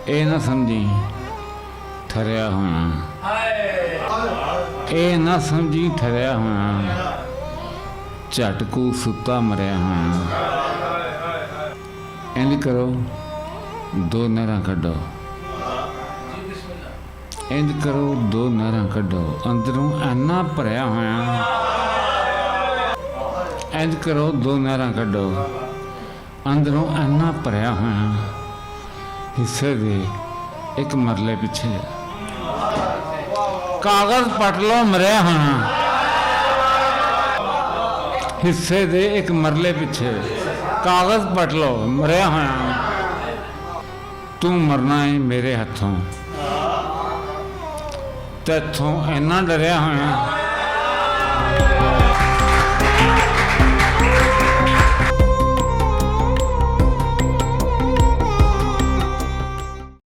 ਇਹ ਨਾ ਸਮਝੀ ਠਰਿਆ ਹੋਇਆ, ਇਹ ਨਾ ਸਮਝੀ ਠਰਿਆ ਹੋਇਆ, ਝਟਕੂ ਸੁੱਤਾ ਮਰਿਆ ਹੋਇਆ। ਇੰਝ ਕਰੋ ਦੋ ਨਹਿਰਾਂ ਕੱਢੋ, ਇੰਝ ਕਰੋ ਦੋ ਨਹਿਰਾਂ ਕੱਢੋ, ਅੰਦਰੋਂ ਇੰਨਾ ਭਰਿਆ ਹੋਇਆ। ਇੰਝ ਕਰੋ ਦੋ ਨਹਿਰਾਂ ਕੱਢੋ, ਅੰਦਰੋਂ ਇੰਨਾ ਭਰਿਆ ਹੋਇਆ। ਹਿੱਸੇ ਦੇ ਇੱਕ ਮਰਲੇ ਪਿੱਛੇ ਕਾਗਜ਼ ਪਟ ਲਓ ਮਰਿਆ ਹੋਇਆ। ਹਿੱਸੇ ਦੇ ਇੱਕ ਮਰਲੇ ਪਿੱਛੇ ਕਾਗਜ਼ ਪਟ ਲਓ ਮਰਿਆ ਹੋਇਆ। ਤੂੰ ਮਰਨਾ ਹੈ ਮੇਰੇ ਹੱਥੋਂ, ਤੈਥੋਂ ਇੰਨਾ ਡਰਿਆ ਹੋਇਆ।